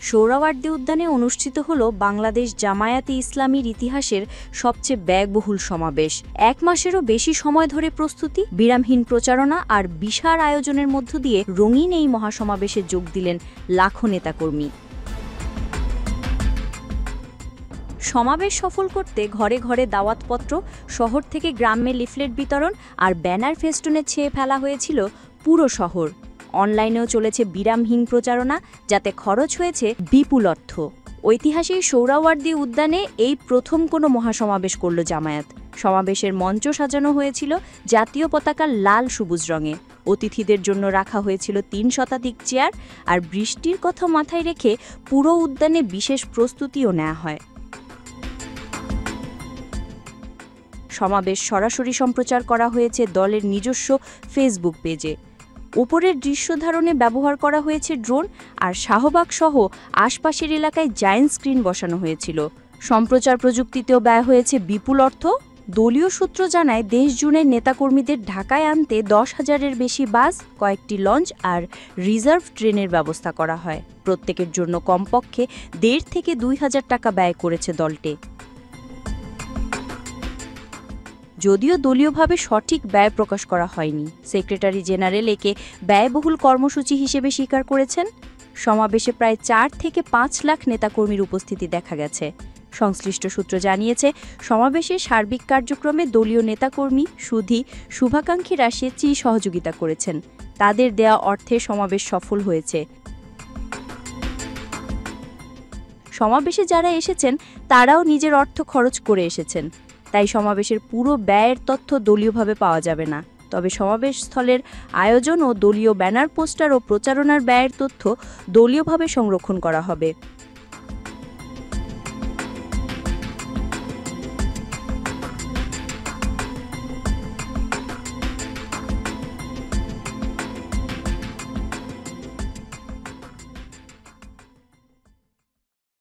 সোহরাওয়ার্দী উদ্যানে অনুষ্ঠিত হল বাংলাদেশ জামায়াতে ইসলামীর ইতিহাসের সবচেয়ে ব্যয়বহুল সমাবেশ। 1 মাসেরও বেশি সময় ধরে প্রস্তুতি, বিরামহীন প্রচারণা আর বিশাল আয়োজনের মধ্য দিয়ে রঙিন এই মহাসমাবেশে যোগ দিলেন লাখো নেতাকর্মী। সমাবেশ সফল করতে ঘরে ঘরে দাওয়াতপত্র, শহর থেকে গ্রামে লিফলেট বিতরণ আর ব্যানার ফেস্টুনে ছেয়ে ফেলা হয়েছিল পুরো শহর। অনলাইনেও চলেছে বিরামহীন প্রচারণা, যাতে খরচ হয়েছে বিপুল অর্থ। ঐতিহাসিক সোহরাওয়ার্দী উদ্যানে এই প্রথম কোনো মহাসমাবেশ করল জামায়াত। সমাবেশের মঞ্চ সাজানো হয়েছিল জাতীয় পতাকার লাল সবুজ রঙে। অতিথিদের জন্য রাখা হয়েছিল 3 শতাধিক চেয়ার, আর বৃষ্টির কথা মাথায় রেখে পুরো উদ্যানে বিশেষ প্রস্তুতিও নেওয়া হয়। সমাবেশ সরাসরি সম্প্রচার করা হয়েছে দলের নিজস্ব ফেসবুক পেজে। উপরের দৃশ্য ধারণে ব্যবহার করা হয়েছে ড্রোন, আর শাহবাগ সহ আশপাশের এলাকায় জায়ান্ট স্ক্রিন বসানো হয়েছিল। সম্প্রচার প্রযুক্তিতেও ব্যয় হয়েছে বিপুল অর্থ। দলীয় সূত্র জানায়, দেশ জুড়ে নেতাকর্মীদের ঢাকায় আনতে 10,000-এর বেশি বাস, কয়েকটি লঞ্চ আর রিজার্ভ ট্রেনের ব্যবস্থা করা হয়। প্রত্যেকের জন্য কমপক্ষে 1.5 থেকে 2,000 টাকা ব্যয় করেছে দলটি। যদিও দলীয়ভাবে সঠিক ব্যয় প্রকাশ করা হয়নি, সেক্রেটারি জেনারেল একে ব্যয়বহুল কর্মসূচি হিসেবে স্বীকার করেছেন। সমাবেশে প্রায় 4 থেকে 5 লাখ নেতাকর্মীর উপস্থিতি দেখা গেছে। সংশ্লিষ্ট সূত্র জানিয়েছে, সমাবেশের সার্বিক কার্যক্রমে দলীয় নেতাকর্মী, সুধী, শুভাকাঙ্ক্ষীরা স্বেচ্ছায় সহযোগিতা করেছেন। তাদের দেয়া অর্থে সমাবেশ সফল হয়েছে। সমাবেশে যারা এসেছেন তারাও নিজের অর্থ খরচ করে এসেছেন, তাই সমাবেশের পুরো ব্যয়ের তথ্য দলীয়ভাবে পাওয়া যাবে না। তবে সমাবেশ স্থলের আয়োজন ও দলীয় ব্যানার, পোস্টার ও প্রচারণার ব্যয়ের তথ্য দলীয়ভাবে সংরক্ষণ করা হবে।